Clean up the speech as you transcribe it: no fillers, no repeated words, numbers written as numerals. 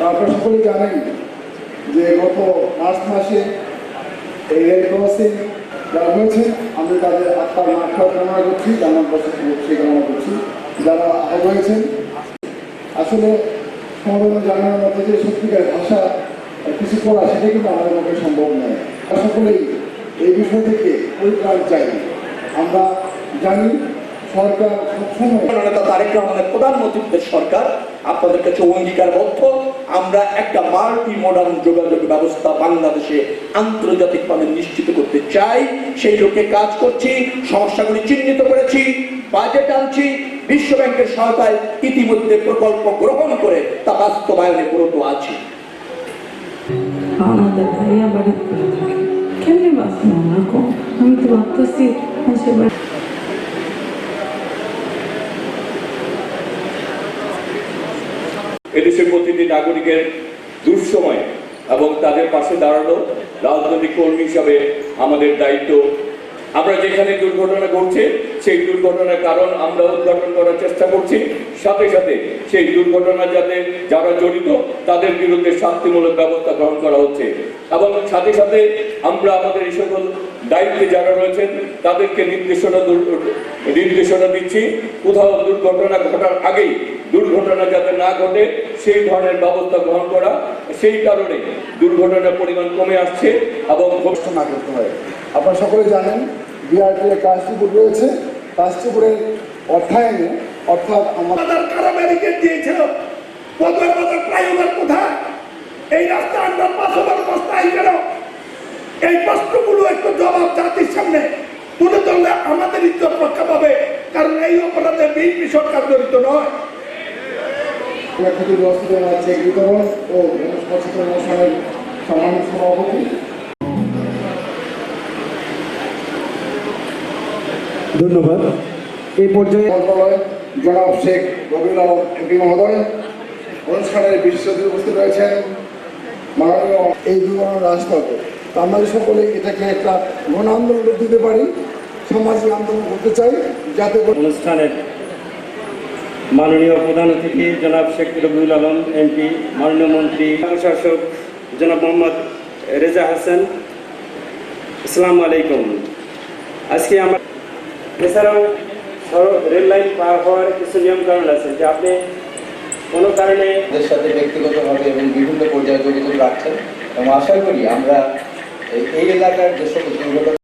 আপনারা সকলেই জানেন যে গত মার্চ মাসে এই রেল ক্রসিং যারা হয়েছে আমি তাদের আত্মার মাঠটা কামনা করছি, জানার বসে কামনা করছি। যারা আহত হয়েছেন আসলে সমবেদনা জানানোর মধ্যে যে সত্যিকার ভাষা কিছু করা সেটা কিন্তু আমাদের পক্ষে সম্ভব নয়। সকলেই এই বিষয় থেকে পরিত্রাণ চাই। আমরা জানি সরকার সবসময় তারেক রহমানের প্রধানমন্ত্রীদের সরকার আপনাদের কাছে অঙ্গীকারবদ্ধ। আমরা একটা মাল্টি মডার্ন যোগাযোগ ব্যবস্থা বাংলাদেশে আন্তর্জাতিকভাবে নিশ্চিত করতে চাই। সেই লক্ষ্যে কাজ করছি, সমস্যাগুলি চিহ্নিত করেছি, বাজেট আনছি, বিশ্ব ব্যাংকের সহায়তায় ইতিমধ্যে প্রকল্প গ্রহণ করে তা বাস্তবায়নে ব্রত আছি। আমাদের ভাইয়া বাড়িতে কেমনি বাঁচবো আমরা কম? আমি তো ভাবতেছি এদেশের প্রতিটি নাগরিকের দুঃসময় এবং তাদের পাশে দাঁড়ানো রাজনৈতিক কর্মী হিসাবে আমাদের দায়িত্ব। আমরা যেখানে দুর্ঘটনা ঘটছে সেই দুর্ঘটনার কারণ আমরা উদ্ঘাটন করার চেষ্টা করছি, সাথে সাথে সেই দুর্ঘটনা যাতে যারা জড়িত তাদের বিরুদ্ধে শাস্তিমূলক ব্যবস্থা গ্রহণ করা হচ্ছে এবং সাথে সাথে আমরা আমাদের এই সকল দায়িত্বে যারা রয়েছেন তাদেরকে নির্দেশনা দিচ্ছি কোথাও দুর্ঘটনা ঘটার আগেই দুর্ঘটনা যাতে না ঘটে সেই ধরনের ব্যবস্থা গ্রহণ করা। সেই কারণে দুর্ঘটনার পরিমাণ কমে আসছে এবং কষ্ট না করতে হয়। আপনারা সকলে জানেন বিআরটি এর কাজটিপুর রয়েছে, কাজটিপুরের অর্থায়নে অর্থাৎ আমাদের কারা ব্যারিকেড দিয়েছিল, বাজার ফ্লাইওভার কোথায়, এই রাস্তা আমরা 5 হাজার রাস্তায় কেন? এই প্রশ্নগুলো একটু জবাব জাতির সামনে তুলে ধরলে আমাদের ইজ্জত রক্ষা পাবে, কারণ এই অপরাধে বিএনপি সরকার জড়িত নয়। ক্ষতিগ্রস্তদের মাঝে বিতরণ ও সচেতন অনুষ্ঠানের সম্মানিত সভাপতি ধন্যবাদ। এই পর্যায়ে মন্ত্রণালয় জনাব শেখ রবিউল আলম এমপি মহোদয়, অনুষ্ঠানের বিশেষ অতিথি উপস্থিত রয়েছেন মাননীয় এই দুর্ঘটনা রাজপথে। আমরা সকলে এটাকে একটা গণ আন্দোলন দিতে পারি, সামাজিক আন্দোলন করতে চাই, যাতে অনুষ্ঠানের মাননীয় প্রধান অতিথি জনাব শেখ রবিউল আলম এমপি, মাননীয় মন্ত্রী শাসক জনাব মোহাম্মদ রেজা হাসান, আসসালামু আলাইকুম। আজকে আমরা এছাড়াও রেল লাইন পার হওয়ার কিছু নিয়মকানুন আছে যে আপনি কোনো কারণে আমাদের সাথে ব্যক্তিগতভাবে এবং বিভিন্ন পর্যায়ে যোগাযোগ রাখছেন এবং আশা করি আমরা এই এলাকার যে সকল দুর্ঘটনা